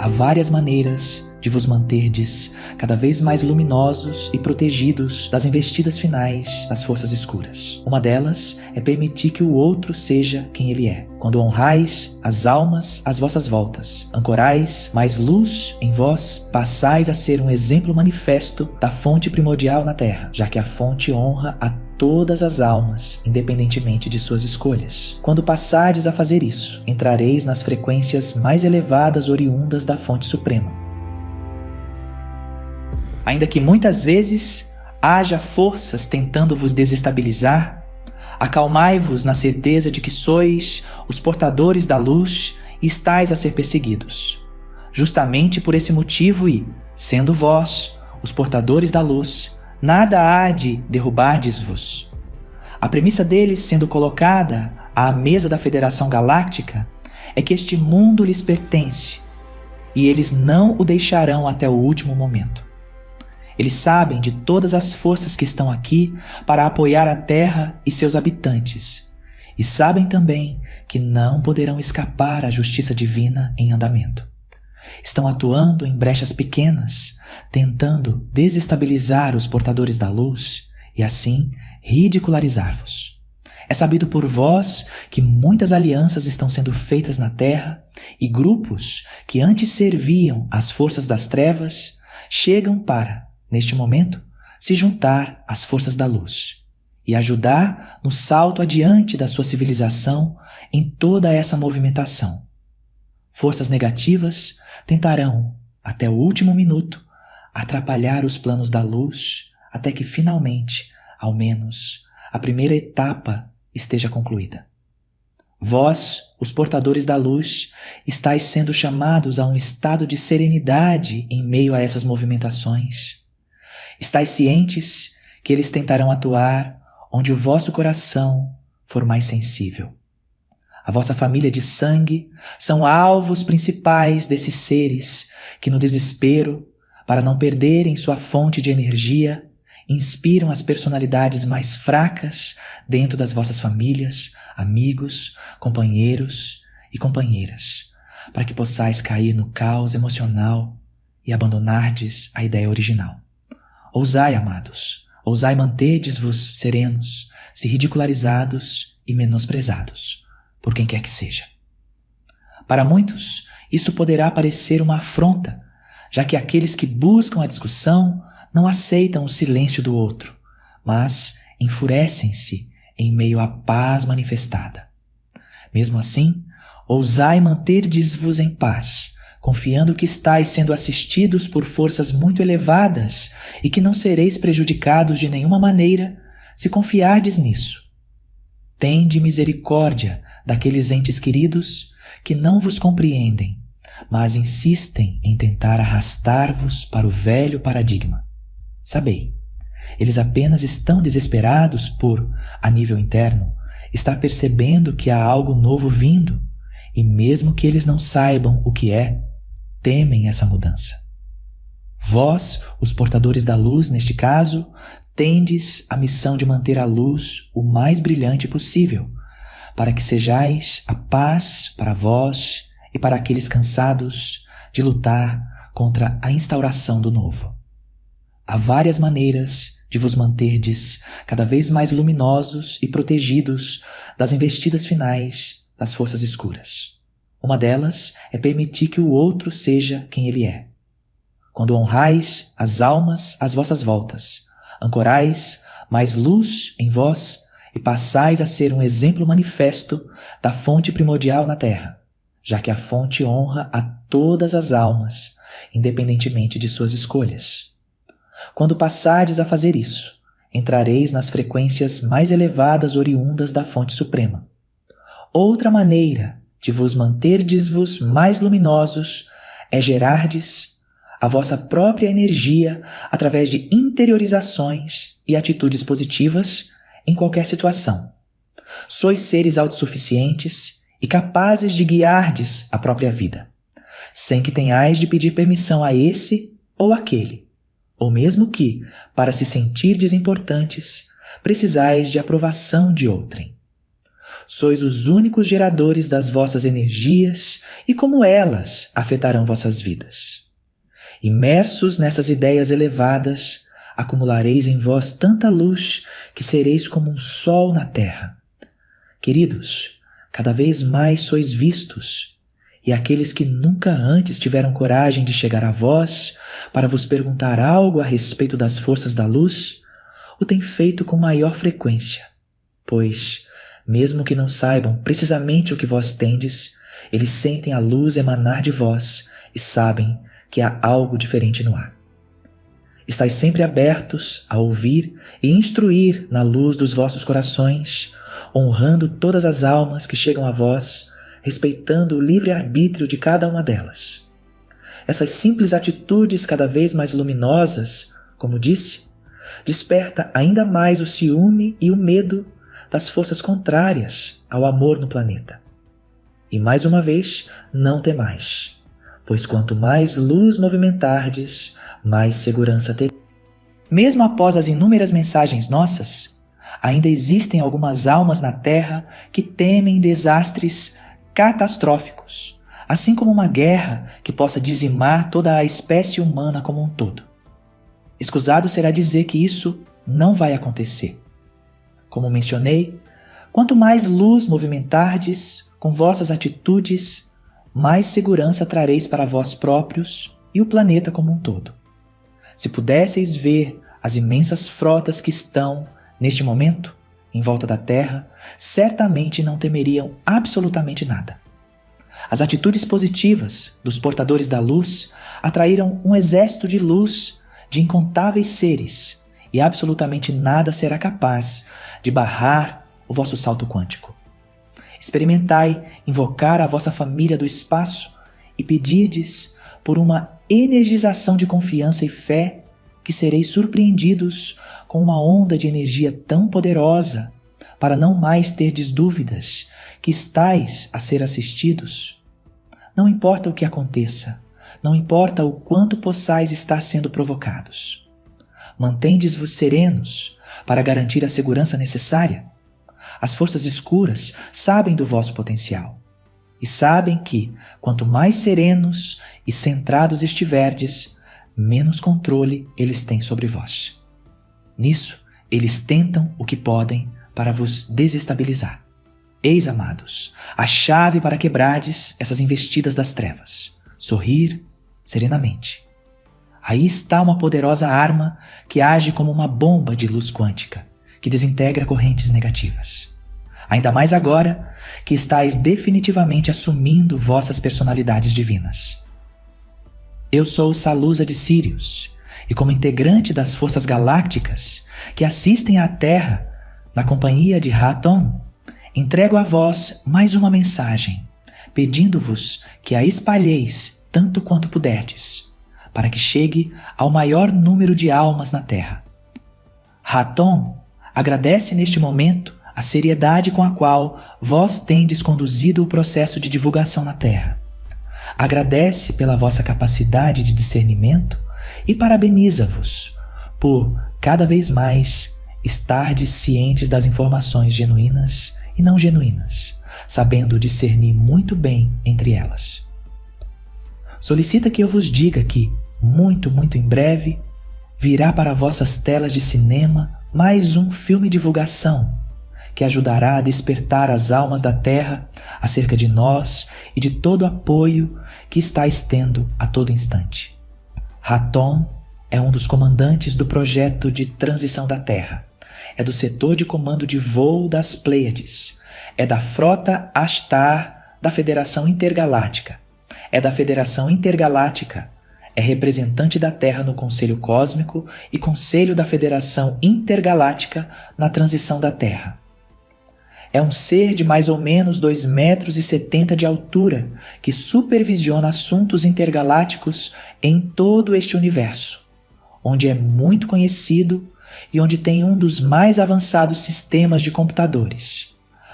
Há várias maneiras de vos manterdes cada vez mais luminosos e protegidos das investidas finais das forças escuras. Uma delas é permitir que o outro seja quem ele é. Quando honrais as almas às vossas voltas, ancorais mais luz em vós, passais a ser um exemplo manifesto da fonte primordial na terra, já que a fonte honra a todas as almas, independentemente de suas escolhas. Quando passardes a fazer isso, entrareis nas frequências mais elevadas oriundas da fonte suprema. Ainda que muitas vezes haja forças tentando vos desestabilizar, acalmai-vos na certeza de que sois os portadores da luz e estáis a ser perseguidos. Justamente por esse motivo e, sendo vós os portadores da luz, nada há de derrubar-vos. A premissa deles sendo colocada à mesa da Federação Galáctica é que este mundo lhes pertence e eles não o deixarão até o último momento. Eles sabem de todas as forças que estão aqui para apoiar a Terra e seus habitantes, e sabem também que não poderão escapar à justiça divina em andamento. Estão atuando em brechas pequenas, tentando desestabilizar os portadores da luz e assim ridicularizar-vos. É sabido por vós que muitas alianças estão sendo feitas na Terra e grupos que antes serviam às forças das trevas chegam para, neste momento, se juntar às forças da luz e ajudar no salto adiante da sua civilização em toda essa movimentação. Forças negativas tentarão, até o último minuto, atrapalhar os planos da luz até que finalmente, ao menos, a primeira etapa esteja concluída. Vós, os portadores da luz, estáis sendo chamados a um estado de serenidade em meio a essas movimentações. Estais cientes que eles tentarão atuar onde o vosso coração for mais sensível. A vossa família de sangue são alvos principais desses seres que, no desespero, para não perderem sua fonte de energia, inspiram as personalidades mais fracas dentro das vossas famílias, amigos, companheiros e companheiras, para que possais cair no caos emocional e abandonardes a ideia original. Ousai, amados, ousai manterdes-vos serenos, se ridicularizados e menosprezados, por quem quer que seja. Para muitos, isso poderá parecer uma afronta, já que aqueles que buscam a discussão não aceitam o silêncio do outro, mas enfurecem-se em meio à paz manifestada. Mesmo assim, ousai manterdes-vos em paz, confiando que estáis sendo assistidos por forças muito elevadas e que não sereis prejudicados de nenhuma maneira se confiardes nisso. Tende misericórdia daqueles entes queridos que não vos compreendem, mas insistem em tentar arrastar-vos para o velho paradigma. Sabei, eles apenas estão desesperados por, a nível interno, estar percebendo que há algo novo vindo, e mesmo que eles não saibam o que é, temem essa mudança. Vós, os portadores da luz neste caso, tendes a missão de manter a luz o mais brilhante possível, para que sejais a paz para vós e para aqueles cansados de lutar contra a instauração do novo. Há várias maneiras de vos manterdes cada vez mais luminosos e protegidos das investidas finais das forças escuras. Uma delas é permitir que o outro seja quem ele é. Quando honrais as almas às vossas voltas, ancorais mais luz em vós e passais a ser um exemplo manifesto da fonte primordial na terra, já que a fonte honra a todas as almas, independentemente de suas escolhas. Quando passardes a fazer isso, entrareis nas frequências mais elevadas oriundas da fonte suprema. Outra maneira de vos manterdes-vos mais luminosos é gerardes a vossa própria energia através de interiorizações e atitudes positivas em qualquer situação. Sois seres autossuficientes e capazes de guiardes a própria vida, sem que tenhais de pedir permissão a esse ou aquele, ou mesmo que, para se sentirdes importantes, precisais de aprovação de outrem. sois os únicos geradores das vossas energias e como elas afetarão vossas vidas. Imersos nessas ideias elevadas, acumulareis em vós tanta luz que sereis como um sol na terra. Queridos, cada vez mais sois vistos, e aqueles que nunca antes tiveram coragem de chegar a vós para vos perguntar algo a respeito das forças da luz, o têm feito com maior frequência, pois, mesmo que não saibam precisamente o que vós tendes, eles sentem a luz emanar de vós e sabem que há algo diferente no ar. Estais sempre abertos a ouvir e instruir na luz dos vossos corações, honrando todas as almas que chegam a vós, respeitando o livre-arbítrio de cada uma delas. Essas simples atitudes cada vez mais luminosas, como disse, desperta ainda mais o ciúme e o medo das forças contrárias ao amor no planeta. E mais uma vez, não temais, pois quanto mais luz movimentardes, mais segurança tereis. Mesmo após as inúmeras mensagens nossas, ainda existem algumas almas na Terra que temem desastres catastróficos, assim como uma guerra que possa dizimar toda a espécie humana como um todo. Escusado será dizer que isso não vai acontecer. Como mencionei, quanto mais luz movimentardes com vossas atitudes, mais segurança trareis para vós próprios e o planeta como um todo. Se pudesseis ver as imensas frotas que estão, neste momento, em volta da Terra, certamente não temeriam absolutamente nada. As atitudes positivas dos portadores da luz atraíram um exército de luz de incontáveis seres e absolutamente nada será capaz de barrar o vosso salto quântico. Experimentai invocar a vossa família do espaço e pedirdes por uma energização de confiança e fé que sereis surpreendidos com uma onda de energia tão poderosa para não mais terdes dúvidas que estais a ser assistidos. Não importa o que aconteça, não importa o quanto possais estar sendo provocados. Mantendes-vos serenos para garantir a segurança necessária. As forças escuras sabem do vosso potencial e sabem que, quanto mais serenos e centrados estiverdes, menos controle eles têm sobre vós. Nisso, eles tentam o que podem para vos desestabilizar. Eis, amados, a chave para quebrardes essas investidas das trevas. Sorrir serenamente. Aí está uma poderosa arma que age como uma bomba de luz quântica, que desintegra correntes negativas. Ainda mais agora que estáis definitivamente assumindo vossas personalidades divinas. Eu sou Salusa de Sirius, e como integrante das forças galácticas que assistem à Terra na companhia de Hathon, entrego a vós mais uma mensagem, pedindo-vos que a espalheis tanto quanto puderdes, para que chegue ao maior número de almas na Terra. Hathon agradece neste momento a seriedade com a qual vós tendes conduzido o processo de divulgação na Terra. Agradece pela vossa capacidade de discernimento e parabeniza-vos por, cada vez mais, estardes cientes das informações genuínas e não genuínas, sabendo discernir muito bem entre elas. Solicita que eu vos diga que, muito em breve, virá para vossas telas de cinema mais um filme de divulgação que ajudará a despertar as almas da Terra acerca de nós e de todo o apoio que estáis tendo a todo instante. Hathon é um dos comandantes do projeto de transição da Terra. É do setor de comando de voo das Pleiades. É da frota Ashtar da Federação Intergaláctica. É da Federação Intergaláctica. É representante da Terra no Conselho Cósmico e Conselho da Federação Intergaláctica na transição da Terra. É um ser de mais ou menos 2,70 metros de altura que supervisiona assuntos intergalácticos em todo este universo, onde é muito conhecido e onde tem um dos mais avançados sistemas de computadores.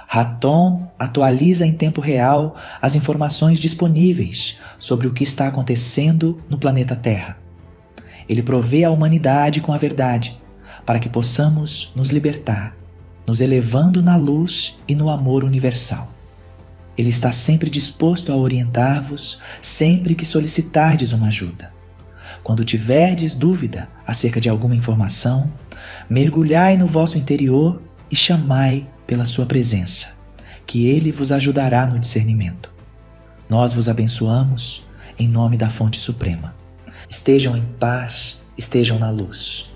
Hathon atualiza em tempo real as informações disponíveis sobre o que está acontecendo no planeta Terra. Ele provê a humanidade com a verdade, para que possamos nos libertar. nos elevando na luz e no amor universal. Ele está sempre disposto a orientar-vos sempre que solicitardes uma ajuda. Quando tiverdes dúvida acerca de alguma informação, mergulhai no vosso interior e chamai pela sua presença, que ele vos ajudará no discernimento. Nós vos abençoamos em nome da Fonte Suprema. Estejam em paz, estejam na luz.